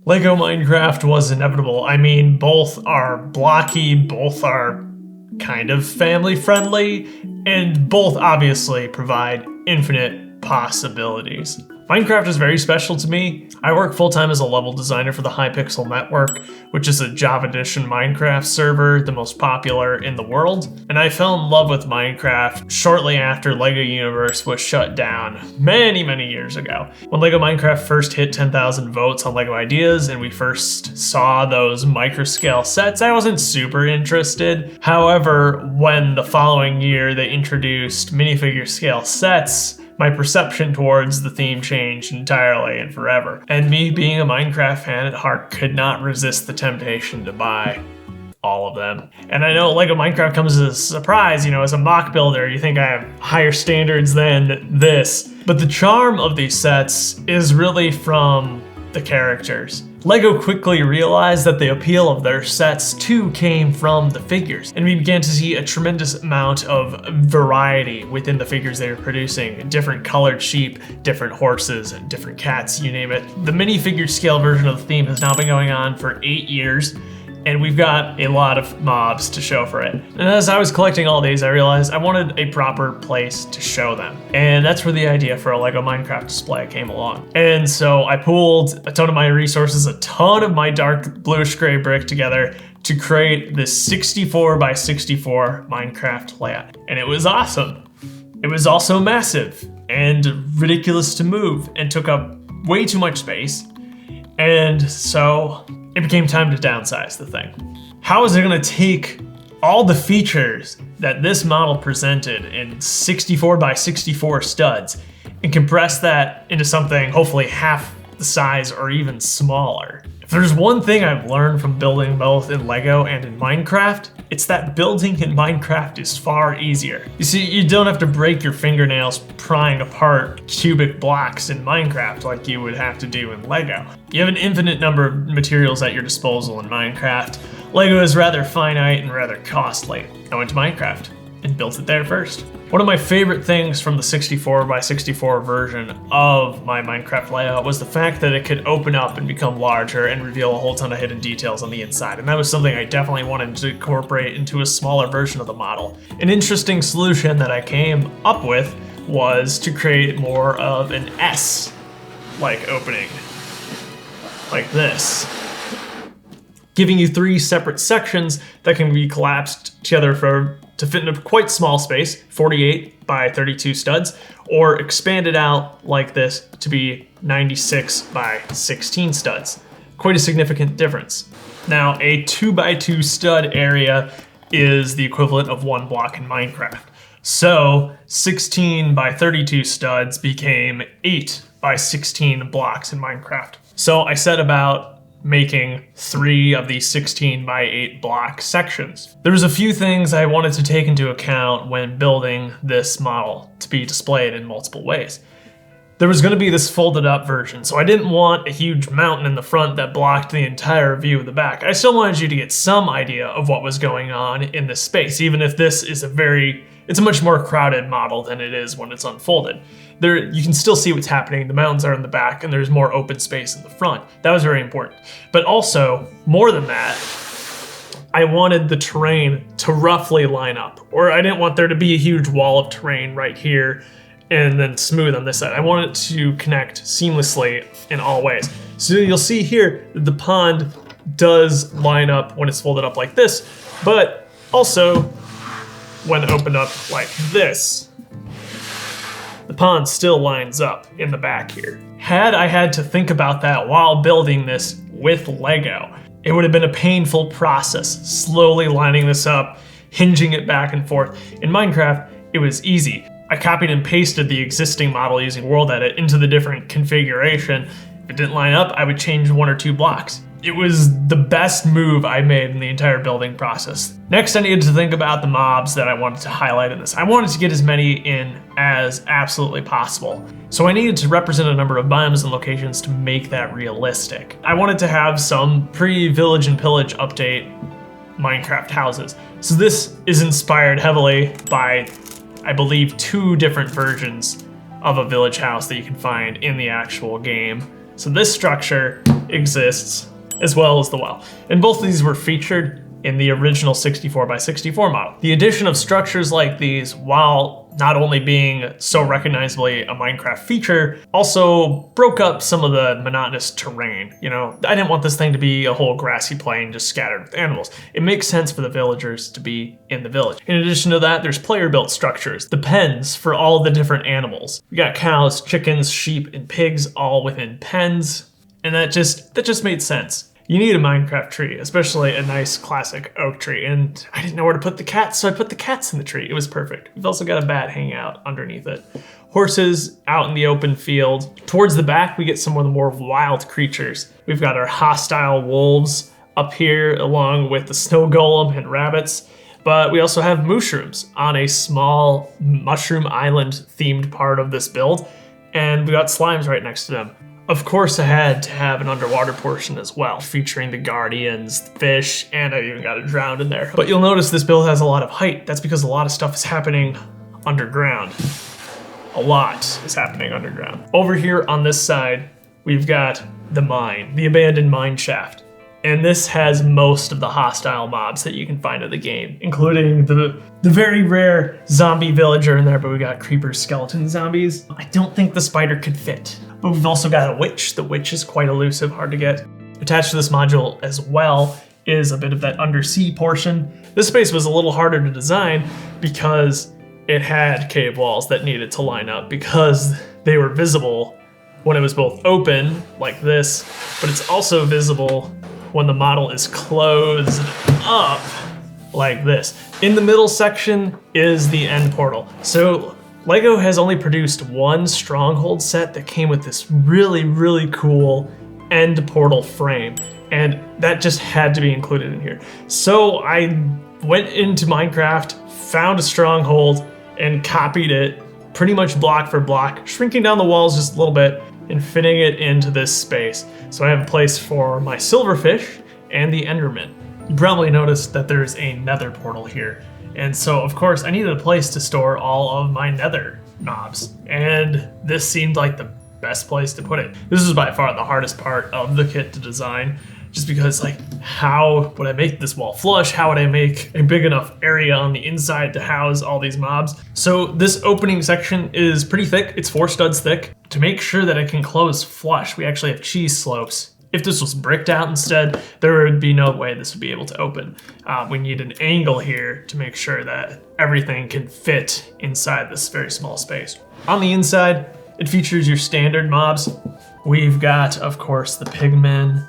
Lego Minecraft was inevitable. I mean, both are blocky, both are kind of family friendly, and both obviously provide infinite possibilities. Minecraft is very special to me. I work full-time as a level designer for the Hypixel Network, which is a Java Edition Minecraft server, the most popular in the world. And I fell in love with Minecraft shortly after LEGO Universe was shut down many, many years ago. When LEGO Minecraft first hit 10,000 votes on LEGO Ideas and we first saw those micro-scale sets, I wasn't super interested. However, when the following year they introduced minifigure scale sets, my perception towards the theme changed entirely and forever. And me being a Minecraft fan at heart could not resist the temptation to buy all of them. And I know LEGO Minecraft comes as a surprise, as a mock builder, you think I have higher standards than this. But the charm of these sets is really from the characters. LEGO quickly realized that the appeal of their sets too came from the figures, and we began to see a tremendous amount of variety within the figures they were producing. Different colored sheep, different horses, and different cats, you name it. The minifigure scale version of the theme has now been going on for 8 years, and we've got a lot of mobs to show for it. And as I was collecting all these, I realized I wanted a proper place to show them. And that's where the idea for a LEGO Minecraft display came along. And so I pooled a ton of my resources, a ton of my dark bluish gray brick together to create this 64 by 64 Minecraft layout. And it was awesome. It was also massive and ridiculous to move and took up way too much space. And so it became time to downsize the thing. How is it gonna take all the features that this model presented in 64 by 64 studs and compress that into something hopefully half the size or even smaller? If there's one thing I've learned from building both in LEGO and in Minecraft, it's that building in Minecraft is far easier. You see, you don't have to break your fingernails prying apart cubic blocks in Minecraft like you would have to do in LEGO. You have an infinite number of materials at your disposal in Minecraft. LEGO is rather finite and rather costly. I went to Minecraft and built it there first. One of my favorite things from the 64 by 64 version of my Minecraft layout was the fact that it could open up and become larger and reveal a whole ton of hidden details on the inside, and that was something I definitely wanted to incorporate into a smaller version of the model. An interesting solution that I came up with was to create more of an S-like opening, like this, giving you 3 separate sections that can be collapsed together to fit in a quite small space, 48 by 32 studs, or expanded out like this to be 96 by 16 studs. Quite a significant difference. Now, a 2 by 2 stud area is the equivalent of 1 block in Minecraft. So 16 by 32 studs became 8 by 16 blocks in Minecraft. So I set about making 3 of these 16 by 8 block sections. There was a few things I wanted to take into account when building this model to be displayed in multiple ways. There was going to be this folded up version, so I didn't want a huge mountain in the front that blocked the entire view of the back. I still wanted you to get some idea of what was going on in this space, even if this is it's a much more crowded model than it is when it's unfolded. You can still see what's happening. The mountains are in the back and there's more open space in the front. That was very important. But also, more than that, I wanted the terrain to roughly line up, or I didn't want there to be a huge wall of terrain right here and then smooth on this side. I want it to connect seamlessly in all ways. So you'll see here that the pond does line up when it's folded up like this, but also when opened up like this, the pond still lines up in the back here. Had I had to think about that while building this with LEGO, it would have been a painful process, slowly lining this up, hinging it back and forth. In Minecraft, it was easy. I copied and pasted the existing model using World Edit into the different configuration. If it didn't line up, I would change 1 or 2 blocks. It was the best move I made in the entire building process. Next, I needed to think about the mobs that I wanted to highlight in this. I wanted to get as many in as absolutely possible. So I needed to represent a number of biomes and locations to make that realistic. I wanted to have some pre-Village and Pillage update Minecraft houses. So this is inspired heavily by, I believe, 2 different versions of a village house that you can find in the actual game. So this structure exists, as well as the well. And both of these were featured in the original 64x64 model. The addition of structures like these, while not only being so recognizably a Minecraft feature, also broke up some of the monotonous terrain. You know, I didn't want this thing to be a whole grassy plain just scattered with animals. It makes sense for the villagers to be in the village. In addition to that, there's player-built structures, the pens for all the different animals. We got cows, chickens, sheep, and pigs all within pens, and that just made sense. You need a Minecraft tree, especially a nice classic oak tree, and I didn't know where to put the cats, so I put the cats in the tree. It was perfect. We've also got a bat hanging out underneath it. Horses out in the open field. Towards the back, we get some of the more wild creatures. We've got our hostile wolves up here, along with the snow golem and rabbits, but we also have mushrooms on a small mushroom island themed part of this build, and we got slimes right next to them. Of course, I had to have an underwater portion as well, featuring the guardians, the fish, and I even got it drowned in there. But you'll notice this build has a lot of height. That's because a lot of stuff is happening underground. A lot is happening underground. Over here on this side, we've got the mine, the abandoned mine shaft. And this has most of the hostile mobs that you can find in the game, including the very rare zombie villager in there, but we got creeper skeleton zombies. I don't think the spider could fit. But we've also got a witch. The witch is quite elusive, hard to get. Attached to this module as well is a bit of that undersea portion. This space was a little harder to design because it had cave walls that needed to line up because they were visible when it was both open, like this, but it's also visible when the model is closed up, like this. In the middle section is the end portal. So LEGO has only produced one stronghold set that came with this really, really cool end portal frame, and that just had to be included in here. So I went into Minecraft, found a stronghold, and copied it pretty much block for block, shrinking down the walls just a little bit and fitting it into this space. So I have a place for my silverfish and the enderman. You probably noticed that there's a nether portal here. And so, of course, I needed a place to store all of my nether mobs. And this seemed like the best place to put it. This is by far the hardest part of the kit to design, just because, like, how would I make this wall flush? How would I make a big enough area on the inside to house all these mobs? So this opening section is pretty thick. It's 4 studs thick. To make sure that it can close flush, we actually have cheese slopes. If this was bricked out instead, there would be no way this would be able to open. We need an angle here to make sure that everything can fit inside this very small space. On the inside, it features your standard mobs. We've got, of course, the pigman,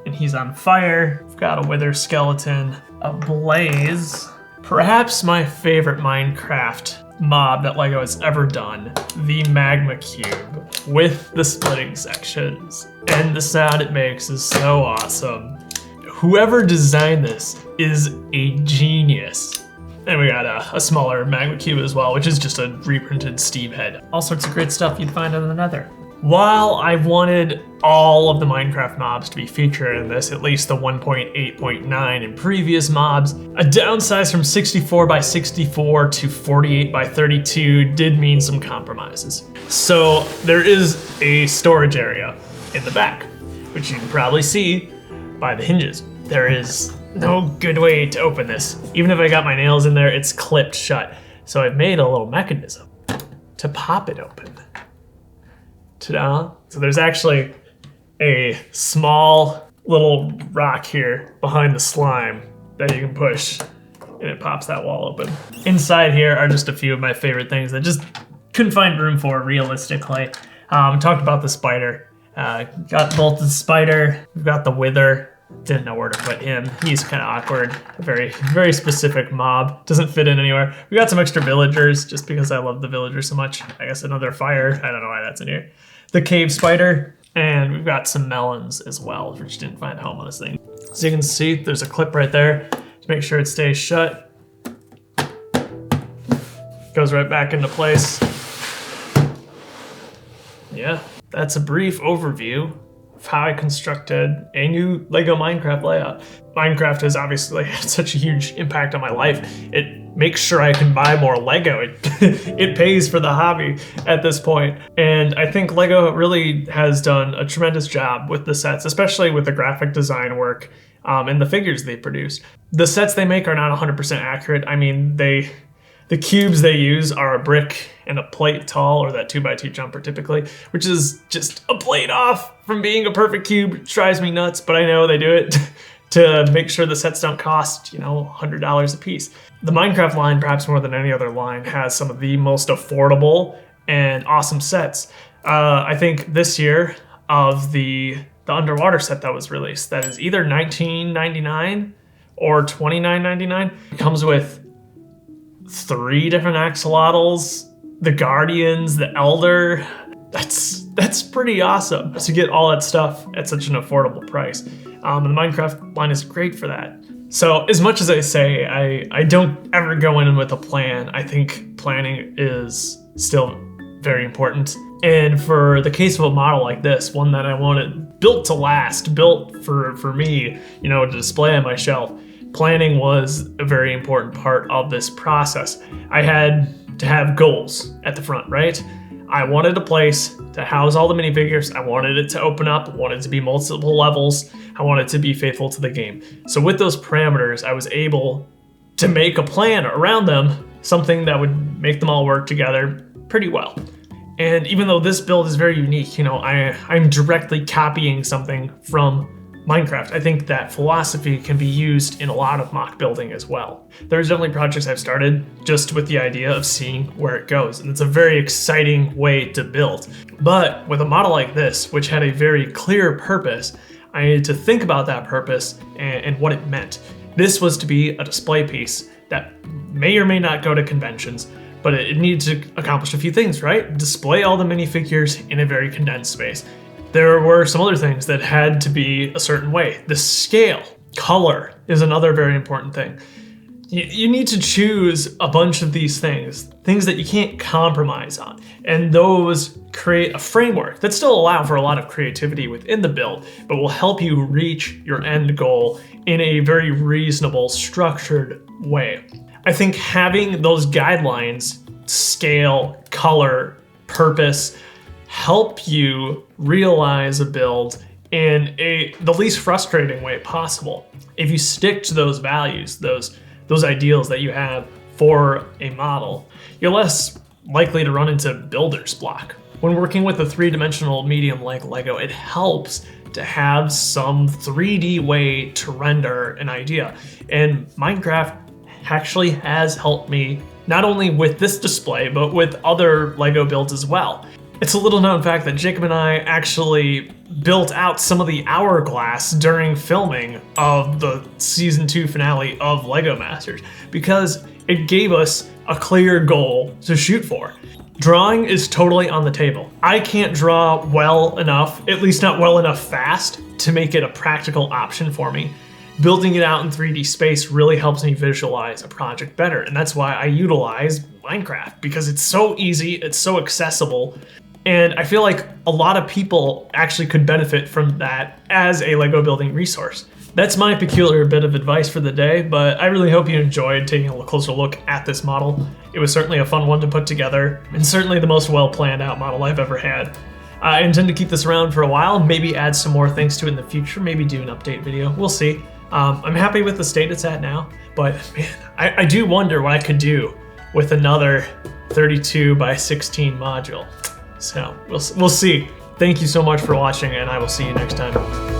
and he's on fire. We've got a wither skeleton, a blaze. Perhaps my favorite Minecraft mob that LEGO has ever done, the Magma Cube, with the splitting sections. And the sound it makes is so awesome. Whoever designed this is a genius. And we got a smaller Magma Cube as well, which is just a reprinted Steve head. All sorts of great stuff you'd find on the Nether. While I wanted all of the Minecraft mobs to be featured in this, at least the 1.8.9 and previous mobs, a downsize from 64x64 to 48x32 did mean some compromises. So there is a storage area in the back, which you can probably see by the hinges. There is no good way to open this. Even if I got my nails in there, it's clipped shut. So I've made a little mechanism to pop it open. Ta-da. So there's actually a small little rock here behind the slime that you can push, and it pops that wall open. Inside here are just a few of my favorite things that just couldn't find room for realistically. Talked about the spider. Got both the spider, we've got the wither. Didn't know where to put him. He's kind of awkward. A very, very specific mob. Doesn't fit in anywhere. We got some extra villagers just because I love the villagers so much. I guess another fire. I don't know why that's in here. The cave spider. And we've got some melons as well, which didn't find a home on this thing. So you can see there's a clip right there to make sure it stays shut. Goes right back into place. Yeah, that's a brief overview of how I constructed a new LEGO Minecraft layout. Minecraft has obviously had such a huge impact on my life. It make sure I can buy more Lego. It pays for the hobby at this point. And I think Lego really has done a tremendous job with the sets, especially with the graphic design work and the figures they produce. The sets they make are not 100% accurate. I mean, the cubes they use are a brick and a plate tall, or that 2x2 jumper typically, which is just a plate off from being a perfect cube. It drives me nuts, but I know they do it to make sure the sets don't cost, $100 a piece. The Minecraft line, perhaps more than any other line, has some of the most affordable and awesome sets. I think this year of the underwater set that was released, that is either $19.99 or $29.99. It comes with 3 different axolotls, the Guardians, the Elder. That's pretty awesome to get all that stuff at such an affordable price. And the Minecraft line is great for that. So as much as I say I don't ever go in with a plan, I think planning is still very important. And for the case of a model like this, one that I wanted built to last, built for me, to display on my shelf, planning was a very important part of this process. I had to have goals at the front, right? I wanted a place to house all the minifigures. I wanted it to open up. I wanted it to be multiple levels. I wanted it to be faithful to the game. So with those parameters, I was able to make a plan around them, something that would make them all work together pretty well. And even though this build is very unique, I'm directly copying something from Minecraft. I think that philosophy can be used in a lot of mock building as well. There's definitely projects I've started just with the idea of seeing where it goes, and it's a very exciting way to build. But with a model like this, which had a very clear purpose, I needed to think about that purpose and what it meant. This was to be a display piece that may or may not go to conventions, but it needed to accomplish a few things, right? Display all the minifigures in a very condensed space. There were some other things that had to be a certain way. The scale, color is another very important thing. You need to choose a bunch of these things that you can't compromise on. And those create a framework that still allow for a lot of creativity within the build, but will help you reach your end goal in a very reasonable, structured way. I think having those guidelines, scale, color, purpose, help you realize a build in the least frustrating way possible. If you stick to those values, those ideals that you have for a model, you're less likely to run into builder's block. When working with a 3-dimensional medium like Lego, it helps to have some 3D way to render an idea. And Minecraft actually has helped me not only with this display, but with other Lego builds as well. It's a little known fact that Jacob and I actually built out some of the hourglass during filming of the season 2 finale of Lego Masters because it gave us a clear goal to shoot for. Drawing is totally on the table. I can't draw well enough, at least not well enough fast, to make it a practical option for me. Building it out in 3D space really helps me visualize a project better, and that's why I utilize Minecraft, because it's so easy, it's so accessible, and I feel like a lot of people actually could benefit from that as a Lego building resource. That's my peculiar bit of advice for the day, but I really hope you enjoyed taking a closer look at this model. It was certainly a fun one to put together, and certainly the most well planned out model I've ever had. I intend to keep this around for a while, maybe add some more things to it in the future, maybe do an update video, we'll see. I'm happy with the state it's at now, but man, I do wonder what I could do with another 32x16 module. So we'll see. Thank you so much for watching, and I will see you next time.